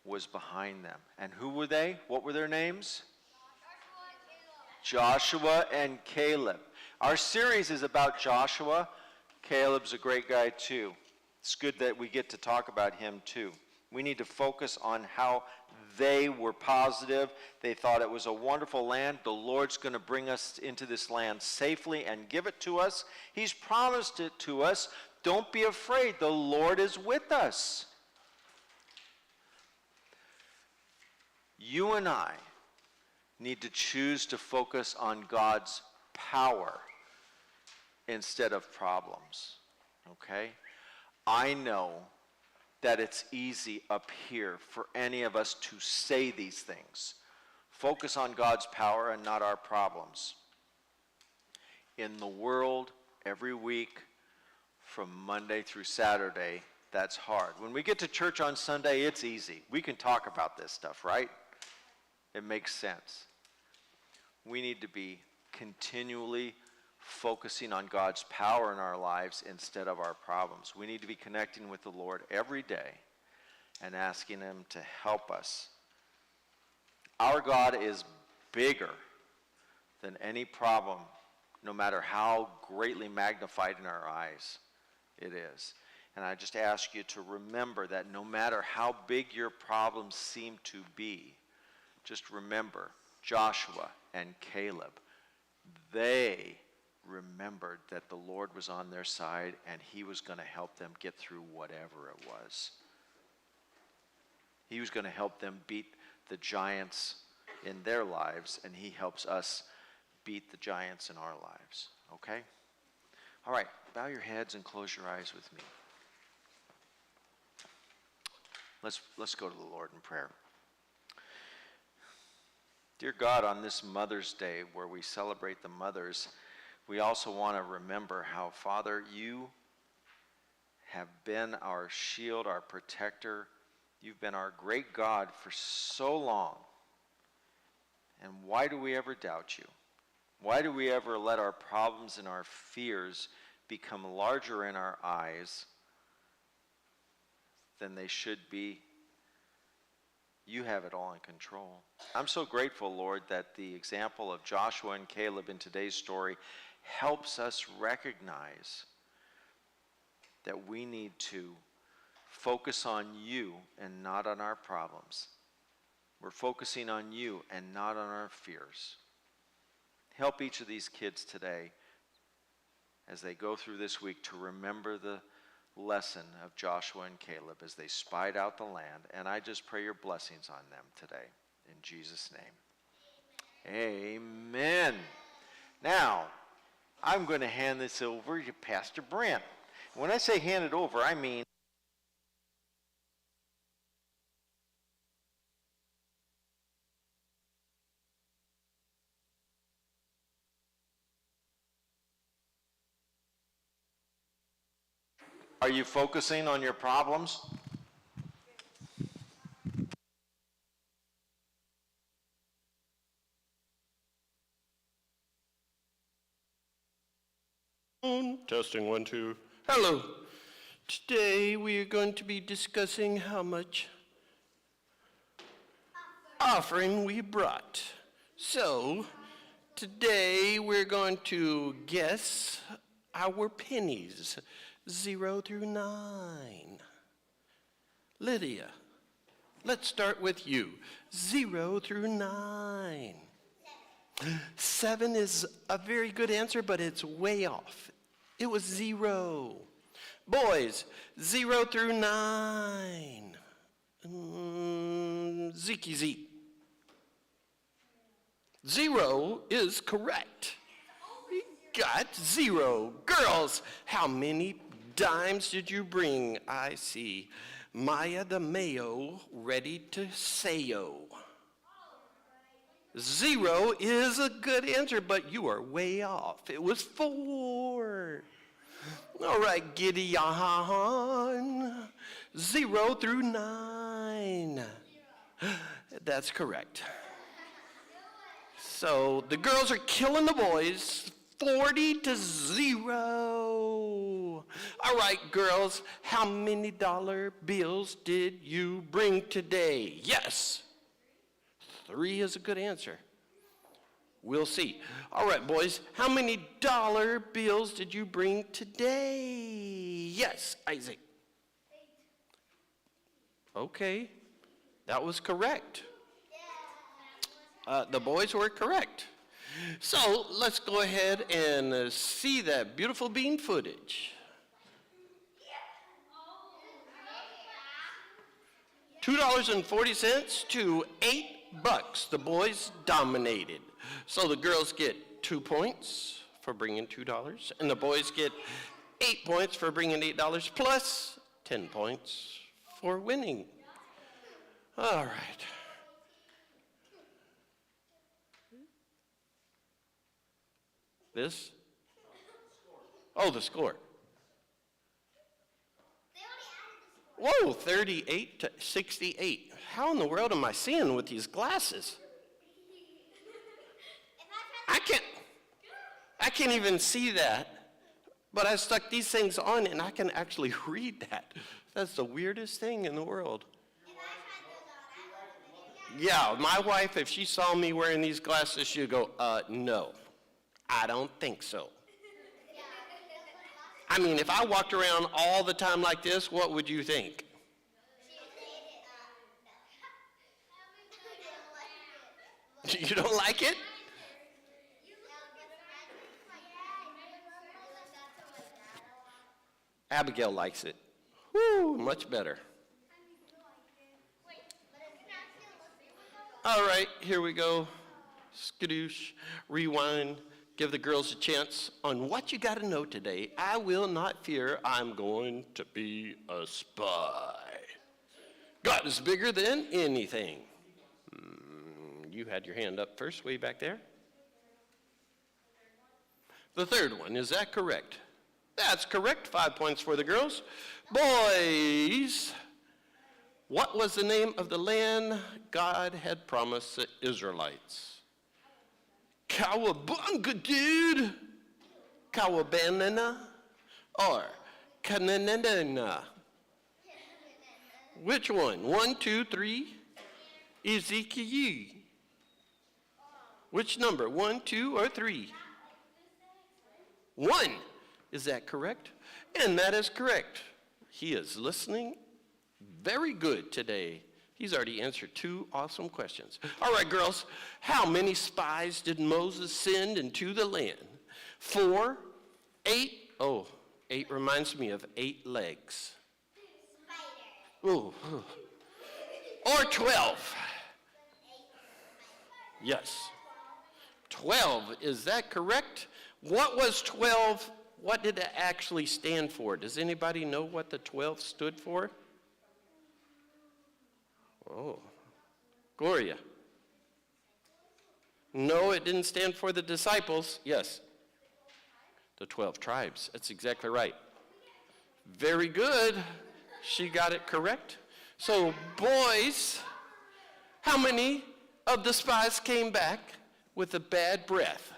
was behind them. And who were they? What were their names? Joshua and Caleb. Our series is about Joshua. Caleb's a great guy too. It's good that we get to talk about him too. We need to focus on how they were positive. They thought it was a wonderful land. The Lord's going to bring us into this land safely and give it to us. He's promised it to us. Don't be afraid. The Lord is with us. You and I need to choose to focus on God's power instead of problems. Okay? I know that it's easy up here for any of us to say these things. Focus on God's power and not our problems. In the world, every week, from Monday through Saturday, that's hard. When we get to church on Sunday, it's easy. We can talk about this stuff, right? It makes sense. We need to be continually focusing on God's power in our lives instead of our problems. We need to be connecting with the Lord every day and asking Him to help us. Our God is bigger than any problem, no matter how greatly magnified in our eyes it is. And I just ask you to remember that no matter how big your problems seem to be, just remember Joshua and Caleb. They remembered that the Lord was on their side and He was going to help them get through whatever it was. He was going to help them beat the giants in their lives, and He helps us beat the giants in our lives. Okay? All right, bow your heads and close your eyes with me. Let's go to the Lord in prayer. Dear God, on this Mother's Day where we celebrate the mothers, we also want to remember how, Father, you have been our shield, our protector. You've been our great God for so long. And why do we ever doubt you? Why do we ever let our problems and our fears become larger in our eyes than they should be. You have it all in control. I'm so grateful, Lord, that the example of Joshua and Caleb in today's story helps us recognize that we need to focus on you and not on our problems. We're focusing on you and not on our fears. Help each of these kids today as they go through this week to remember the lesson of Joshua and Caleb as they spied out the land. And I just pray your blessings on them today. In Jesus' name. Amen. Now, I'm going to hand this over to Pastor Brent. When I say hand it over, I mean are you focusing on your problems? Testing 1, 2. Hello. Today we are going to be discussing how much offering we brought. So, today we're going to guess our pennies, 0 through 9. Lydia, let's start with you. 0 through 9. 7 is a very good answer, but it's way off. It was 0. Boys, 0 through 9. Zeeky Zeke. 0 is correct. We got 0. Girls, how many dimes did you bring? I see Maya the Mayo ready to sayo. 0 is a good answer, but you are way off. It was 4. All right, Gideon. 0 through 9. That's correct. So the girls are killing the boys, 40 to 0. All right, girls, how many dollar bills did you bring today? Yes. 3 is a good answer. We'll see. All right, boys, how many dollar bills did you bring today? Yes, Isaac. 8. Okay, that was correct. The boys were correct. So let's go ahead and see that beautiful bean footage. $2.40 to $8. The boys dominated. So the girls get 2 points for bringing $2, and the boys get 8 points for bringing $8, plus 10 points for winning. All right. This? Oh, the score. Whoa, 38 to 68. How in the world am I seeing with these glasses? I can't even see that, but I stuck these things on and I can actually read that. That's the weirdest thing in the world. Yeah, my wife, if she saw me wearing these glasses, she'd go, no, I don't think so. I mean, if I walked around all the time like this, what would you think? You don't like it? Abigail likes it. Woo, much better. All right, here we go. Skadoosh, rewind, give the girls a chance on what you got to know today. I will not fear, I'm going to be a spy. God is bigger than anything. You had your hand up first, way back there. The third one, is that correct? That's correct, 5 points for the girls. Boys, what was the name of the land God had promised the Israelites? Cowabunga, dude. Cowabunga. or Kananana? Which one? 1, 2, 3? Ezekiel. Which number? 1, 2, or 3? 1. Is that correct? And that is correct. He is listening very good today. He's already answered 2 awesome questions. All right, girls. How many spies did Moses send into the land? 4, 8. Oh, 8 reminds me of 8 legs. Ooh. Or 12. Yes. 12. Is that correct? What was 12? What did it actually stand for? Does anybody know what the 12 stood for? Oh, Gloria. No, it didn't stand for the disciples. Yes. The 12 tribes. That's exactly right. Very good. She got it correct. So, boys, how many of the spies came back with a bad breath?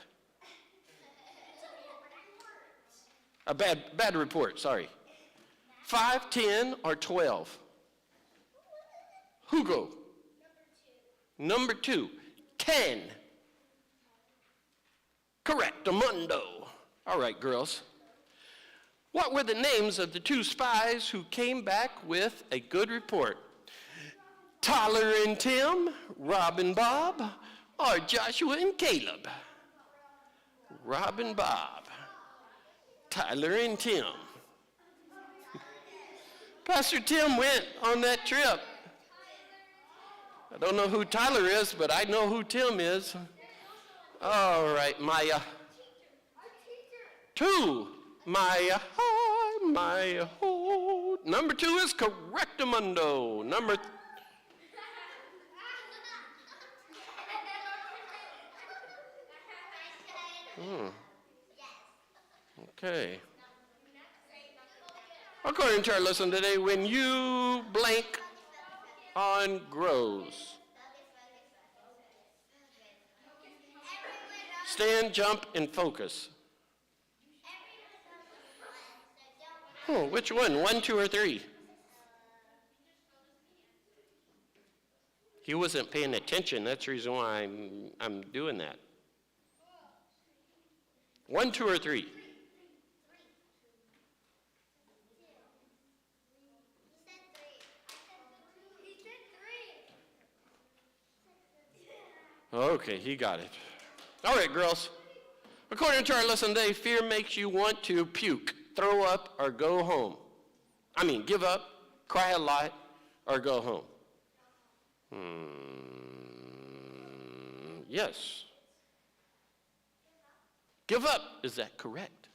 A bad report, sorry. 5, 10, or 12? Hugo. Number 2. 10. Correctamundo. All right, girls. What were the names of the 2 spies who came back with a good report? Tyler and Tim, Rob and Bob, or Joshua and Caleb? Rob and Bob. Tyler and Tim. Pastor Tim went on that trip. I don't know who Tyler is, but I know who Tim is. All right, Maya. 2. Maya. Maya. Number 2 is correctamundo. Number Okay. According to our lesson today, when you blank on grows. Stand, jump, and focus. Oh, which one? 1, 2, or 3? He wasn't paying attention. That's the reason why I'm doing that. 1, 2, or 3? Okay, he got it. All right, girls. According to our lesson today, fear makes you want to puke, throw up, or go home. I mean, give up, cry a lot, or go home. Yes. Give up. Is that correct?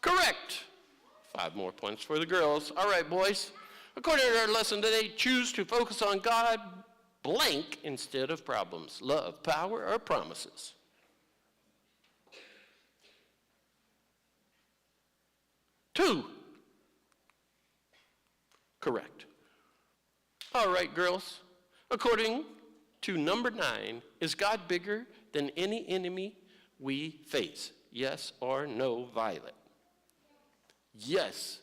Correct. 5 more points for the girls. All right, boys. According to our lesson today, choose to focus on God, blank, instead of problems, love, power, or promises. Two. Correct. All right, girls. According to number 9, is God bigger than any enemy we face? Yes or no, Violet? Yes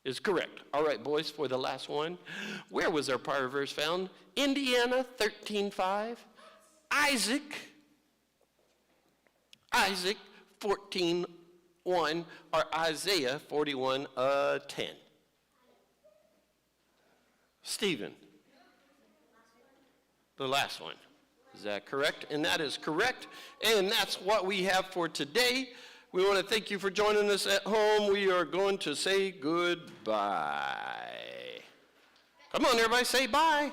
is correct. All right, boys, for the last one. Where was our power verse found? Indiana 13:5. Isaac 14:1, or Isaiah 41:10. Stephen. The last one. Is that correct? And that is correct. And that's what we have for today. We want to thank you for joining us at home. We are going to say goodbye. Come on, everybody, say bye.